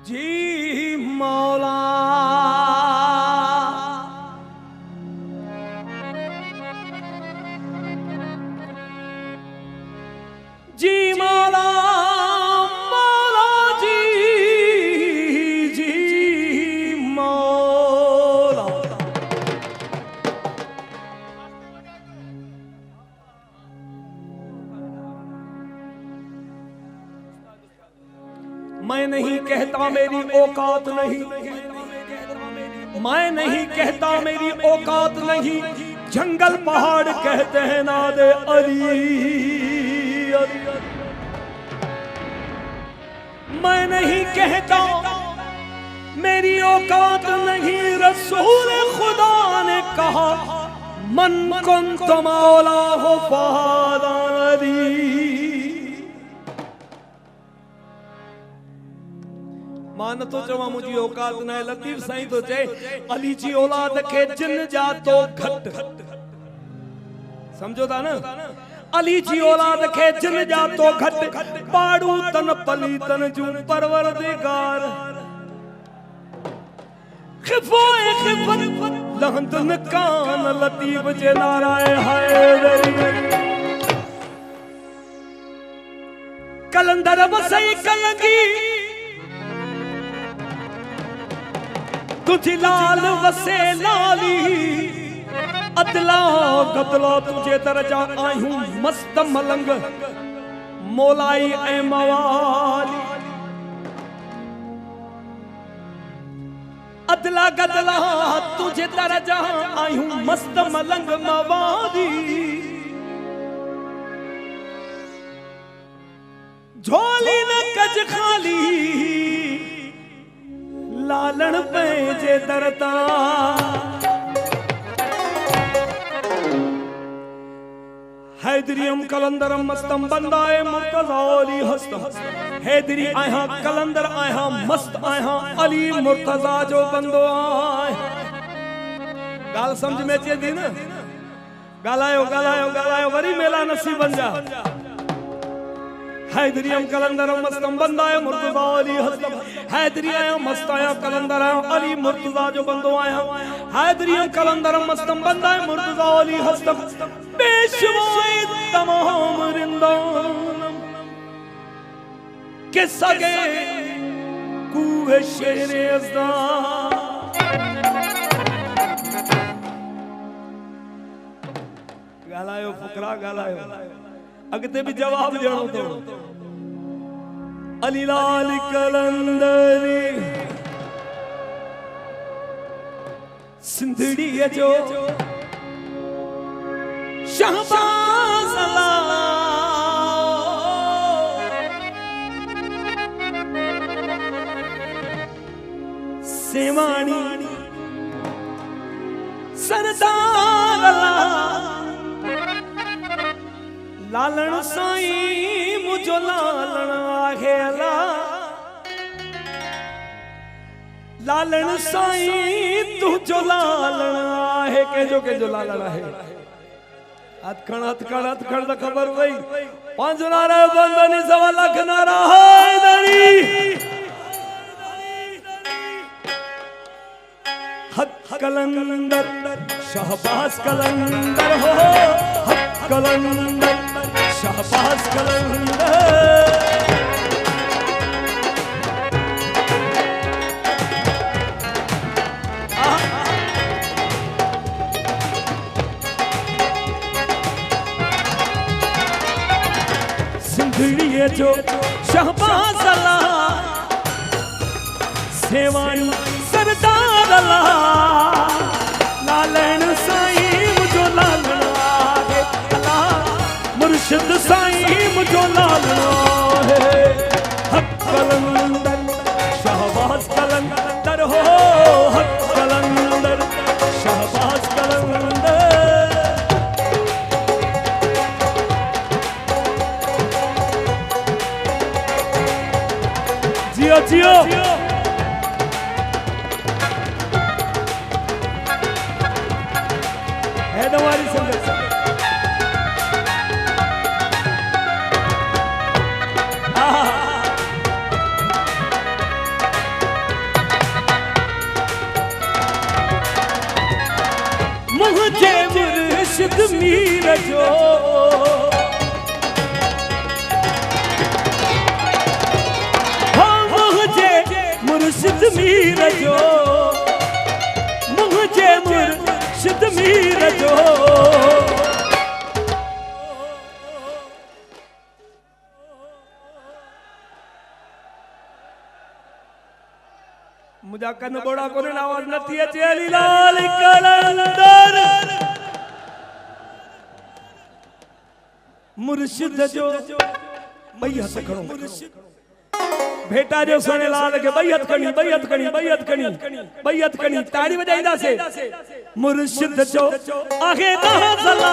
जी मौला जी मौला मौला जी जी मौला। मैं नहीं कहता मेरी औकात नहीं, मैं नहीं कहता मेरी औकात नहीं, जंगल पहाड़ कहते हैं नादे अली। मैं नहीं कहता मेरी औकात नहीं, रसूल खुदा ने कहा मन कुंत मौला हो फहादा अली। मान तो चवा मुझी औकात न है, लतीफ साईं तो चे अली जी औलाद के जिन जा तो घट। समझो था ना, अली जी औलाद के जिन जा तो घट, पाड़ू तन पली तन जू परवरदिगार। खिफोए खिफत लहंदन कान लतीफ जे नाराए हैदरी। कलंदर वसई कलंगी तुझी लाल वसे लाली, अदला गदला तुझे दरजा आयूं मस्त मलंग मोलाई ए मवाली। अदला गदला तुझे दरजा आयूं मस्त मलंग मवाली। झोली न कज खाली लालन पैजे दरता। हैदरियम कलंदरम मस्तम बंदाए मुर्तजा अली हस्तम। हैदरी आया कलंदर आया मस्त आया अली मुर्तजा जो बंदो आए। गाल समझ में चे दी ना, गालायो गालायो गालायो वरी मेला नसीब बन जा। हैदरियम कलंदर मस्तम बंदाए मुर्तजा अली हस्तम। हैदरी आया मस्त आया कलंदर आया अली मुर्तजा जो बंदो आया। हैदरियम कलंदर मस्तम बंदाए मुर्तजा अली हस्तम। पेशवाए तमाम रिंदान के सगे कूए शेरे अज़दा। गालायो फुकरा गालायो, अगते भी जवाब देनो तो। अली लाल कलंदरी सिंधड़ी जो शहबाज अला सेवानी सरदार अला। लालन साईं मुझो लालन आहे अला। लालन साईं तुझो लालन आहे, के जो लालन आहे। हथ खण द खबर वई पांच नारा बंदनी सवा लख नारा हैदरी। हक कलंदर शहबाज कलंदर हो, हक कलंदर शहबाज कलंदर। सिंधड़िए जो शहबाज अला सेवानी सरदार अला। लालन साईं मुझो लालन आहे अला। मुर्शिद साईं मुझो लालन आहे। हक कलंदर शहबाज कलंदर हो, हक कलंदर शहबाज कलंदर। जियो जियो है तुम्हारी संगत। जो मुझे मुर्शिद मीर जो मुझे मुर्शिद मीर जो मुझा कन बोड़ा कोने आवाज नथी अचे अली लाल कलंदर मुर्शिद जो भई हथ खड़ो भेटा जो सोने लाल के बैयत कणी बैयत कणी बैयत कणी बैयत कणी ताड़ी बजाईंदा से मुर्शिद जो आगे ना सला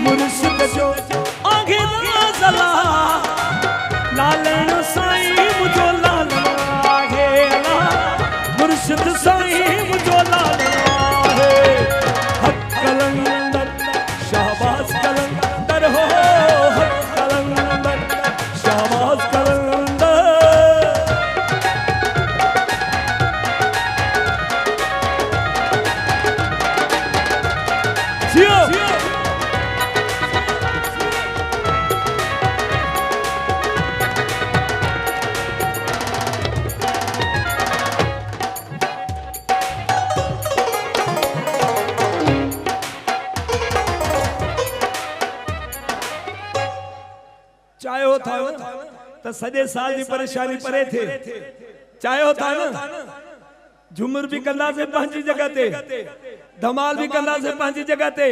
मुर्शिद जो आगे ना सला लालन साईं मुझो लालन आगे ना मुर्शिद साईं मुझो लालन कलंदर शाहबाज कलंदर हो कलंदर शाहबाज कलंदर जियो चायो था तो सजे साल की परेशानी परे थे चायो था ना झुमर भी कंदा से पंहिंजी जगह ते धमाल भी कंदा से पंहिंजी जगह ते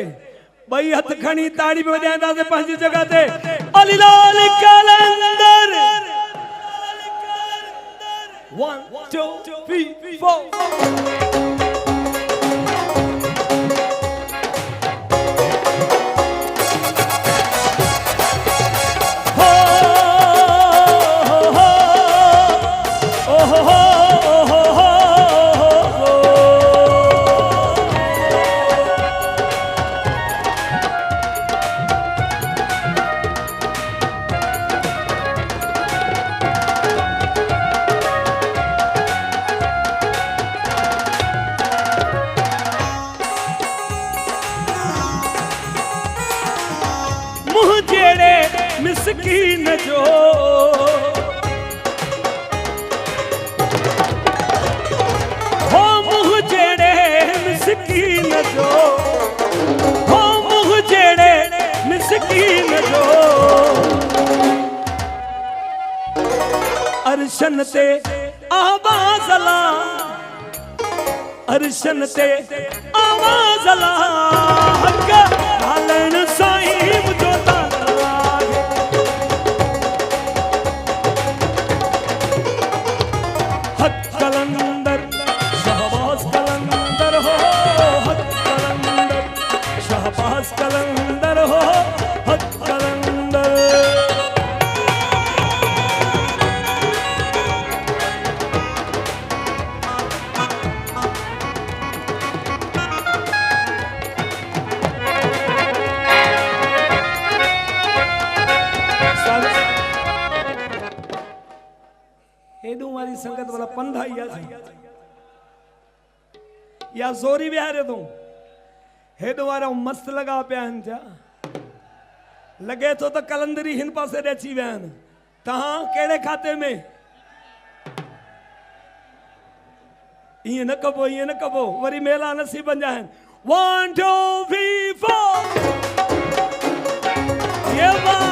बई हथ खणी ताड़ी भी वजाईंदा से पंहिंजी जगह ते अली लाल कलंदर 1 2 3 4 जेड़े मिस्कीन जो हो मुह जेड़े मिस्कीन जो हो मुह जेड़े मिस्कीन जो अरशन ते आवाज ला अरशन ते आवाज ला हक हालन साईं मुझो कलंदर शाहबाज कलंदर हो कलंदर शाहबाज कलंदर हो कलंदर हेदू वाली संगत वाला पंधा या जोरी बिहारे तू हेदू वारा मस्त लगा पिया जा लगे तो कलंदरी हिन पासे अची विया आहिनि तहां केड़े खाते में इं न कबो इं न कबो वरी मेला नसीब बन जाए 1 2 3 4 ये वाह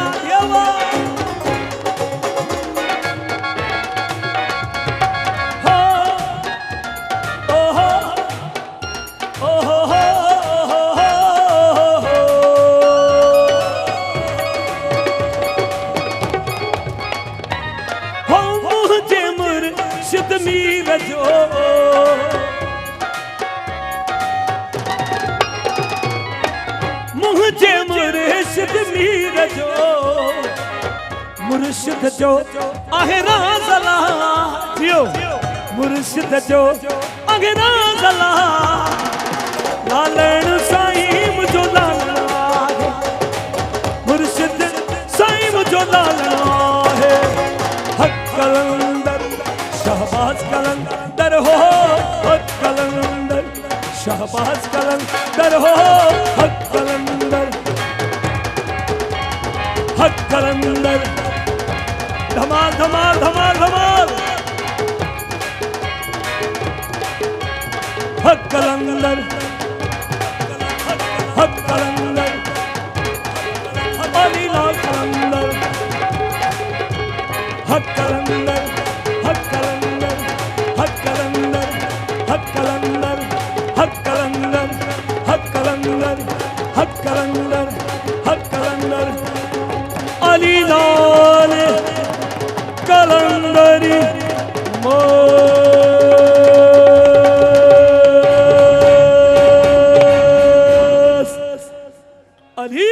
मुर्शिद मीर जो मुझे मुर्शिद मीर जो मुर्शिद जो आहे राज़ला जियो मुर्शिद जो आहे राज़ला लालण साईं मुझो लालण आहे मुर्शिद साईं मुझो लालण आहे हक कलंदर हो हक कलंदर हक कलंदर धमाल धमाल धमाल धमाल हक कलंदर हक कलंदर अली लाल कलंदर हक कलंदर हक कलंदर हक कलंदर हक कलंदर हक कलंदर हक कलंदर हक कलंदर हक कलंदर अली लाल कलंदरी मोस अली